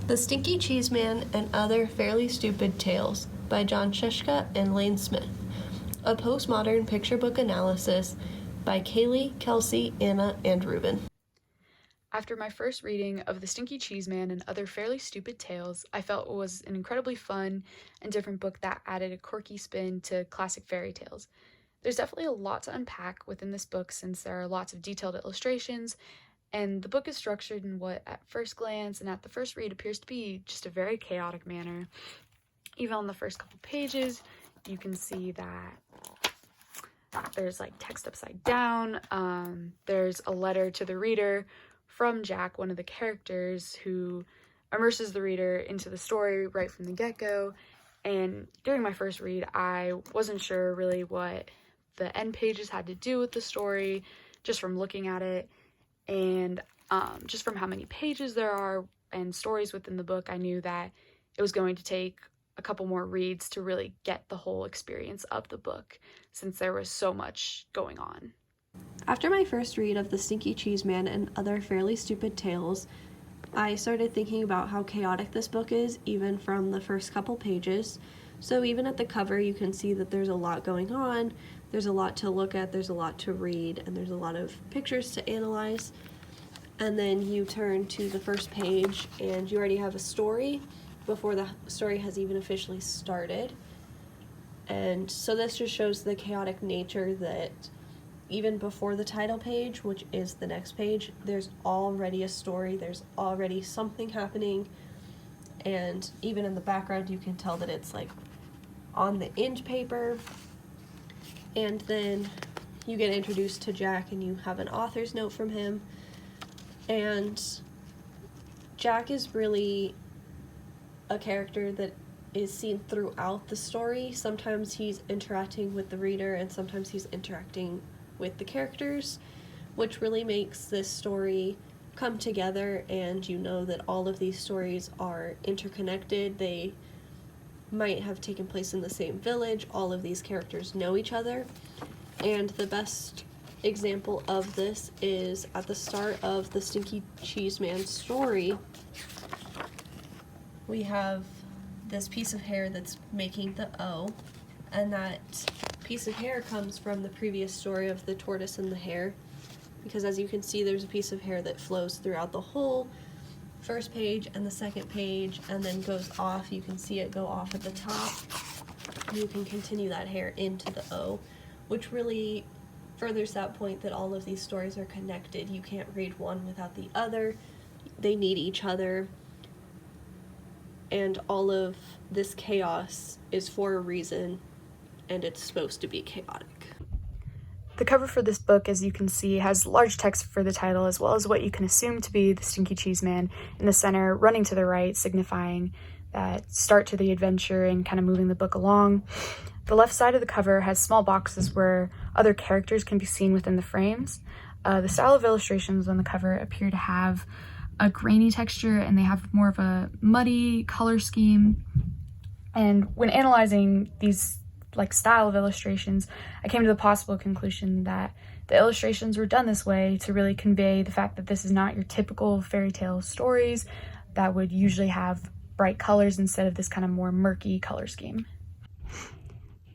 The Stinky Cheeseman and Other Fairly Stupid Tales by John Shishka and Lane Smith. A postmodern picture book analysis by Kaylee, Kelsey, Anna, and Ruben. After my first reading of The Stinky Cheeseman and Other Fairly Stupid Tales, I felt it was an incredibly fun and different book that added a quirky spin to classic fairy tales. There's definitely a lot to unpack within this book since there are lots of detailed illustrations, and the book is structured in what at first glance and at the first read appears to be just a very chaotic manner. Even on the first couple pages, you can see that there's like text upside down. There's a letter to the reader from Jack, one of the characters, who immerses the reader into the story right from the get-go. And during my first read, I wasn't sure really what the end pages had to do with the story, just from looking at it. And just from how many pages there are and stories within the book, I knew that it was going to take a couple more reads to really get the whole experience of the book, since there was so much going on. After my first read of The Stinky Cheeseman and Other Fairly Stupid Tales, I started thinking about how chaotic this book is, even from the first couple pages. So even at the cover, you can see that there's a lot going on, there's a lot to look at, there's a lot to read, and there's a lot of pictures to analyze. And then you turn to the first page, and you already have a story before the story has even officially started. And so this just shows the chaotic nature that even before the title page, which is the next page, there's already a story, there's already something happening, and even in the background you can tell that it's like on the end paper. And then you get introduced to Jack and you have an author's note from him, and Jack is really a character that is seen throughout the story. Sometimes he's interacting with the reader and sometimes he's interacting with the characters, which really makes this story come together, and you know that all of these stories are interconnected. They might have taken place in the same village. All of these characters know each other, and the best example of this is at the start of the Stinky Cheeseman story. We have this piece of hair that's making the O, and that piece of hair comes from the previous story of the tortoise and the hare, because as you can see, there's a piece of hair that flows throughout the whole first page and the second page, and then goes off. You can see it go off at the top. You can continue that hair into the O, which really furthers that point that all of these stories are connected. You can't read one without the other. They need each other. And all of this chaos is for a reason, and it's supposed to be chaotic. The cover for this book, as you can see, has large text for the title, as well as what you can assume to be the Stinky Cheeseman in the center, running to the right, signifying that start to the adventure and kind of moving the book along. The left side of the cover has small boxes where other characters can be seen within the frames. The style of illustrations on the cover appear to have a grainy texture, and they have more of a muddy color scheme. And when analyzing these style of illustrations, I came to the possible conclusion that the illustrations were done this way to really convey the fact that this is not your typical fairy tale stories that would usually have bright colors instead of this kind of more murky color scheme.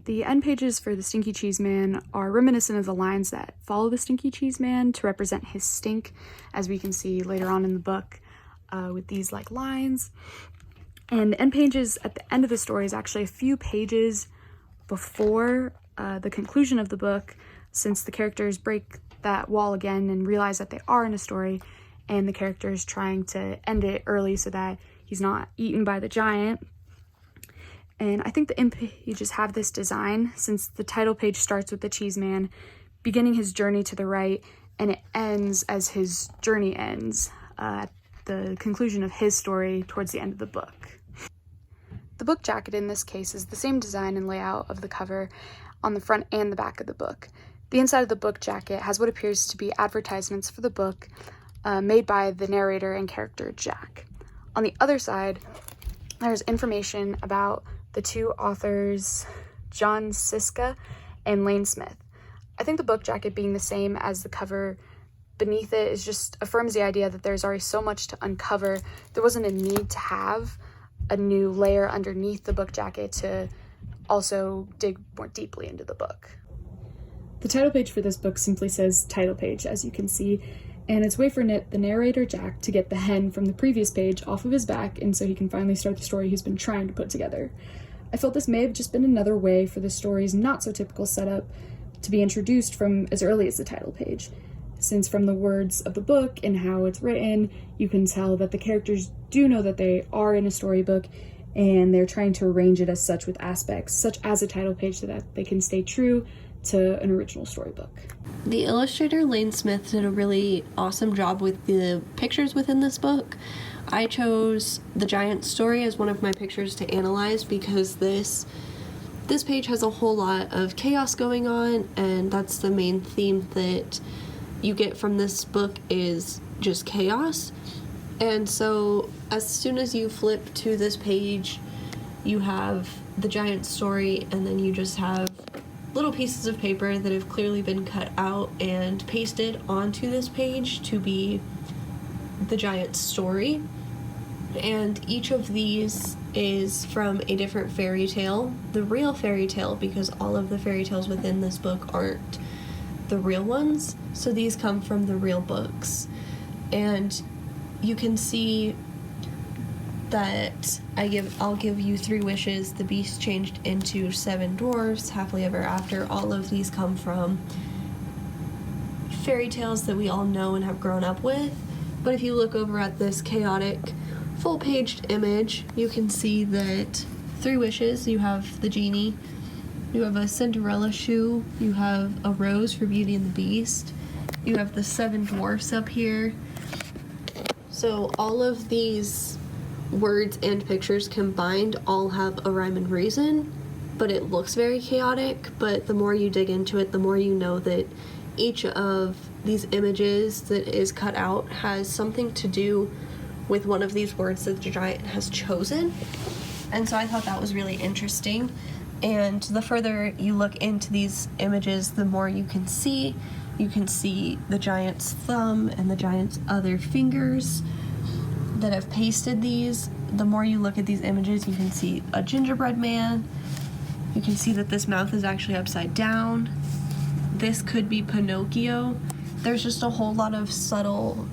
The end pages for the Stinky Cheeseman are reminiscent of the lines that follow the Stinky Cheeseman to represent his stink, as we can see later on in the book with these lines. And the end pages at the end of the story is actually a few pages before the conclusion of the book, since the characters break that wall again and realize that they are in a story, and the character is trying to end it early so that he's not eaten by the giant. And I think the end pages have this design since the title page starts with the Cheeseman beginning his journey to the right, and it ends as his journey ends at the conclusion of his story towards the end of the book. The book jacket in this case is the same design and layout of the cover on the front and the back of the book. The inside of the book jacket has what appears to be advertisements for the book made by the narrator and character Jack. On the other side, there's information about the two authors, John Shishka and Lane Smith. I think the book jacket being the same as the cover beneath it is just affirms the idea that there's already so much to uncover. There wasn't a need to have a new layer underneath the book jacket to also dig more deeply into the book. The title page for this book simply says title page, as you can see, and it's a way for the narrator Jack to get the hen from the previous page off of his back, and so he can finally start the story he's been trying to put together. I felt this may have just been another way for the story's not so typical setup to be introduced from as early as the title page, since from the words of the book and how it's written, you can tell that the characters do know that they are in a storybook, and they're trying to arrange it as such with aspects such as a title page so that they can stay true to an original storybook. The illustrator Lane Smith did a really awesome job with the pictures within this book. I chose the giant story as one of my pictures to analyze because this page has a whole lot of chaos going on, and that's the main theme that you get from this book is just chaos. And so as soon as you flip to this page, you have the giant story, and then you just have little pieces of paper that have clearly been cut out and pasted onto this page to be the giant story. And each of these is from a different fairy tale, the real fairy tale, because all of the fairy tales within this book aren't the real ones, so these come from the real books. And you can see that I'll give you 3 wishes, the beast changed into 7 dwarves, happily ever after. All of these come from fairy tales that we all know and have grown up with. But if you look over at this chaotic full-paged image, you can see that 3 wishes, you have the genie, you have a Cinderella shoe, you have a rose for Beauty and the Beast, you have the 7 dwarfs up here. So all of these words and pictures combined all have a rhyme and reason, but it looks very chaotic. But the more you dig into it, the more you know that each of these images that is cut out has something to do with one of these words that the giant has chosen. And so I thought that was really interesting. And the further you look into these images, the more you can see. You can see the giant's thumb and the giant's other fingers that have pasted these. The more you look at these images, you can see a gingerbread man. You can see that this mouth is actually upside down. This could be Pinocchio. There's just a whole lot of subtle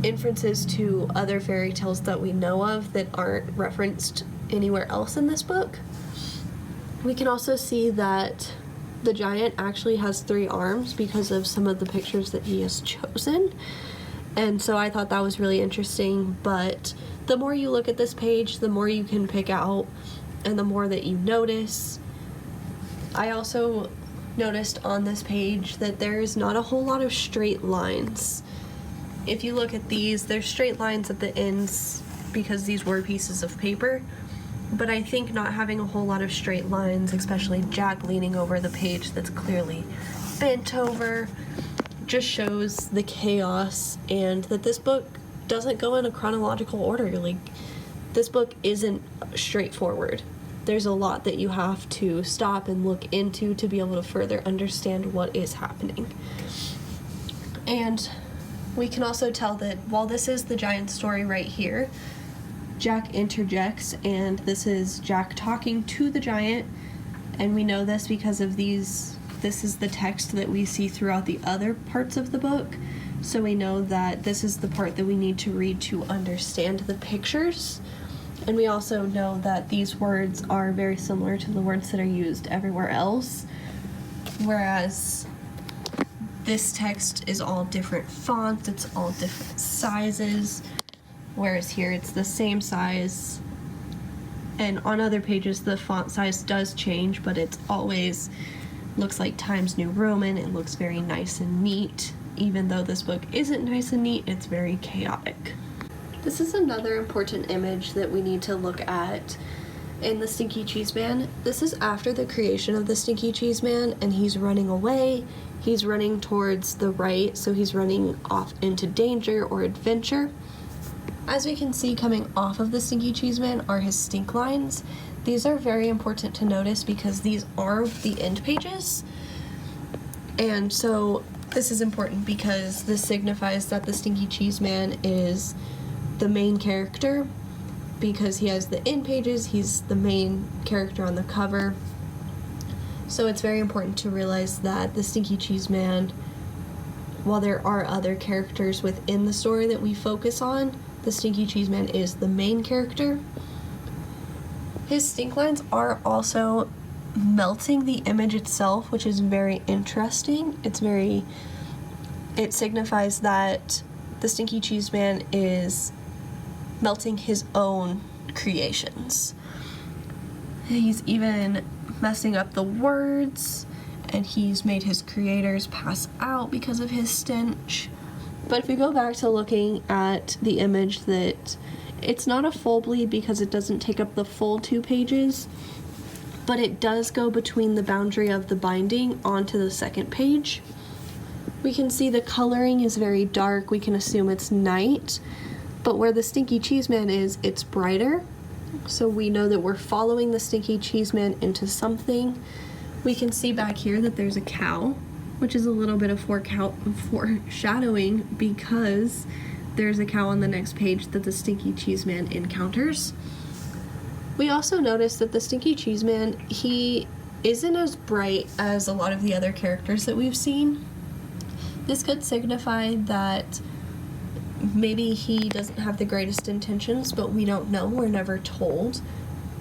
inferences to other fairy tales that we know of that aren't referenced anywhere else in this book. We can also see that the giant actually has 3 arms because of some of the pictures that he has chosen. And so I thought that was really interesting. But the more you look at this page, the more you can pick out and the more that you notice. I also noticed on this page that there is not a whole lot of straight lines. If you look at these, there's straight lines at the ends because these were pieces of paper. But I think not having a whole lot of straight lines, especially Jack leaning over the page that's clearly bent over, just shows the chaos and that this book doesn't go in a chronological order. Like, this book isn't straightforward. There's a lot that you have to stop and look into to be able to further understand what is happening. And we can also tell that while this is the giant story right here, Jack interjects, and this is Jack talking to the giant, and we know this because of this is the text that we see throughout the other parts of the book, so we know that this is the part that we need to read to understand the pictures. And we also know that these words are very similar to the words that are used everywhere else, whereas this text is all different fonts, it's all different sizes, whereas here it's the same size. And on other pages the font size does change, but it's always looks like Times New Roman. It looks very nice and neat. Even though this book isn't nice and neat, it's very chaotic. This is another important image that we need to look at in the Stinky Cheese Man. This is after the creation of the Stinky Cheese Man, and he's running away. He's running towards the right, so he's running off into danger or adventure. As we can see, coming off of the Stinky Cheese Man are his stink lines. These are very important to notice because these are the end pages. And so This is important because this signifies that the Stinky Cheese Man is the main character, because he has the in pages, he's the main character on the cover. So it's very important to realize that the Stinky Cheese Man, while there are other characters within the story that we focus on, the Stinky Cheese Man is the main character. His stink lines are also melting the image itself, which is very interesting. It signifies that the Stinky Cheese Man is melting his own creations. He's even messing up the words, and he's made his creators pass out because of his stench. But if we go back to looking at the image, that it's not a full bleed because it doesn't take up the full 2 pages, but it does go between the boundary of the binding onto the second page. We can see the coloring is very dark. We can assume it's night, but where the Stinky Cheese Man is, it's brighter. So we know that we're following the Stinky Cheese Man into something. We can see back here that there's a cow, which is a little bit of foreshadowing, because there's a cow on the next page that the Stinky Cheese Man encounters. We also notice that the Stinky Cheese Man, he isn't as bright as a lot of the other characters that we've seen. This could signify that maybe he doesn't have the greatest intentions, but we don't know, we're never told.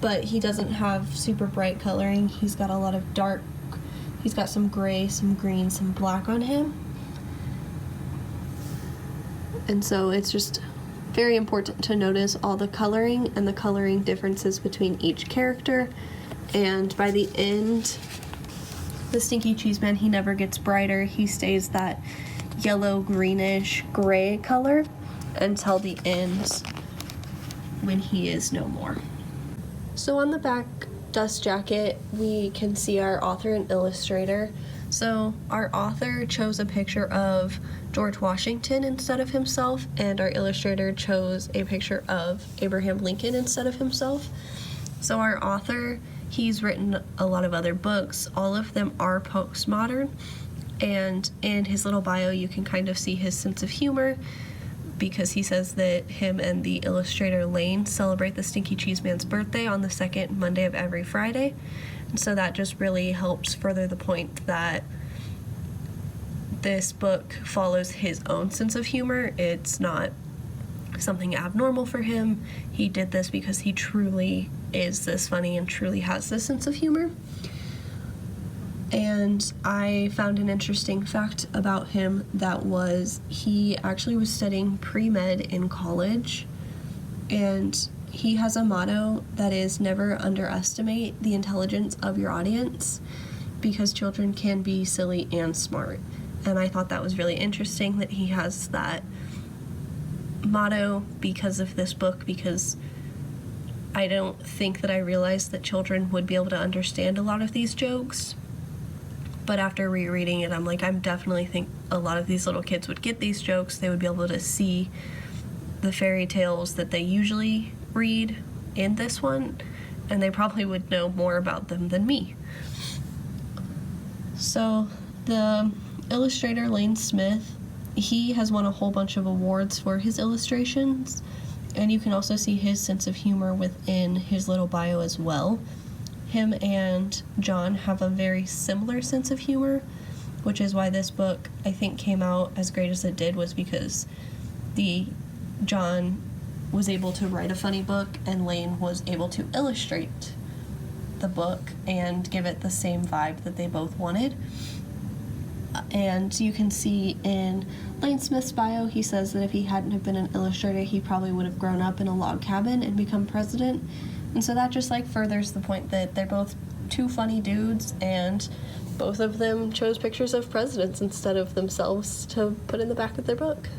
But he doesn't have super bright coloring. He's got a lot of dark, he's got some gray, some green, some black on him. And so it's just very important to notice all the coloring and the coloring differences between each character. And by the end, the Stinky Cheese Man, he never gets brighter. He stays that yellow, greenish, gray color until the end, when he is no more. So on the back dust jacket, we can see our author and illustrator. So our author chose a picture of George Washington instead of himself, and our illustrator chose a picture of Abraham Lincoln instead of himself. So our author, he's written a lot of other books. All of them are postmodern, and in his little bio you can kind of see his sense of humor, because he says that him and the illustrator Lane celebrate the Stinky Cheese Man's birthday on the second Monday of every Friday. And so that just really helps further the point that this book follows his own sense of humor. It's not something abnormal for him. He did this because he truly is this funny and truly has this sense of humor. And I found an interesting fact about him, that was he actually was studying pre-med in college, and he has a motto that is never underestimate the intelligence of your audience, because children can be silly and smart. And I thought that was really interesting that he has that motto because of this book, because I don't think that I realized that children would be able to understand a lot of these jokes. But after rereading it, I'm like, I definitely think a lot of these little kids would get these jokes. They would be able to see the fairy tales that they usually read in this one, and they probably would know more about them than me. So the illustrator Lane Smith, he has won a whole bunch of awards for his illustrations, and you can also see his sense of humor within his little bio as well. Him and John have a very similar sense of humor, which is why this book, I think, came out as great as it did, was because John was able to write a funny book, and Lane was able to illustrate the book and give it the same vibe that they both wanted. And you can see in Lane Smith's bio, he says that if he hadn't have been an illustrator, he probably would have grown up in a log cabin and become president. And so that just furthers the point that they're both two funny dudes, and both of them chose pictures of presidents instead of themselves to put in the back of their book.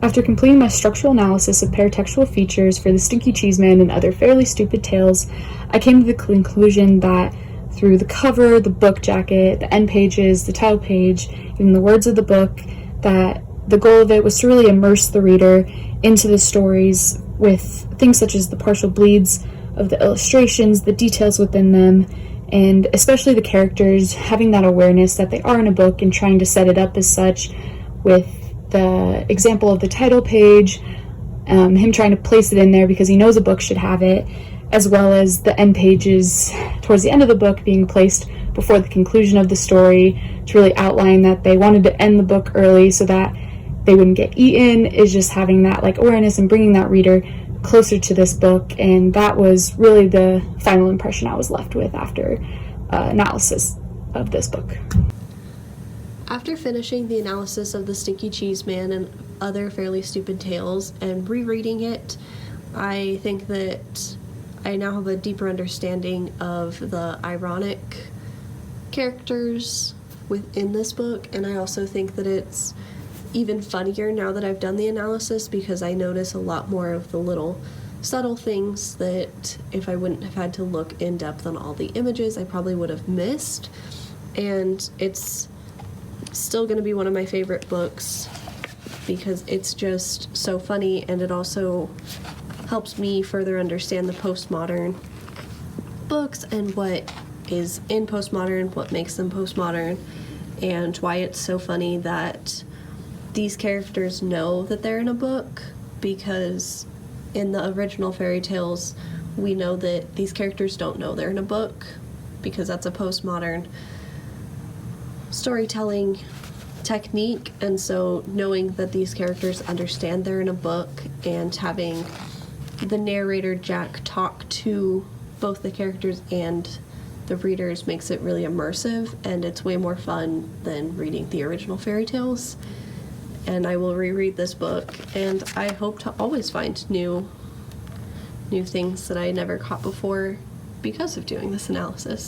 After completing my structural analysis of paratextual features for the Stinky Cheese Man and other fairly stupid tales, I came to the conclusion that through the cover, the book jacket, the end pages, the title page, even the words of the book, that the goal of it was to really immerse the reader into the stories with things such as the partial bleeds of the illustrations, the details within them, and especially the characters having that awareness that they are in a book and trying to set it up as such, with the example of the title page, him trying to place it in there because he knows a book should have it, as well as the end pages towards the end of the book being placed before the conclusion of the story to really outline that they wanted to end the book early so that they wouldn't get eaten, is just having that like awareness and bringing that reader closer to this book. And that was really the final impression I was left with after analysis of this book. After finishing the analysis of The Stinky Cheese Man and Other Fairly Stupid Tales and rereading it, I think that I now have a deeper understanding of the ironic characters within this book, and I also think that it's even funnier now that I've done the analysis because I notice a lot more of the little subtle things that if I wouldn't have had to look in depth on all the images, I probably would have missed. And it's still going to be one of my favorite books because it's just so funny, and it also helps me further understand the postmodern books and what is in postmodern, what makes them postmodern, and why it's so funny that these characters know that they're in a book, because in the original fairy tales we know that these characters don't know they're in a book because that's a postmodern storytelling technique. And so knowing that these characters understand they're in a book and having the narrator Jack talk to both the characters and the readers makes it really immersive, and it's way more fun than reading the original fairy tales. And I will reread this book, and I hope to always find new things that I never caught before because of doing this analysis.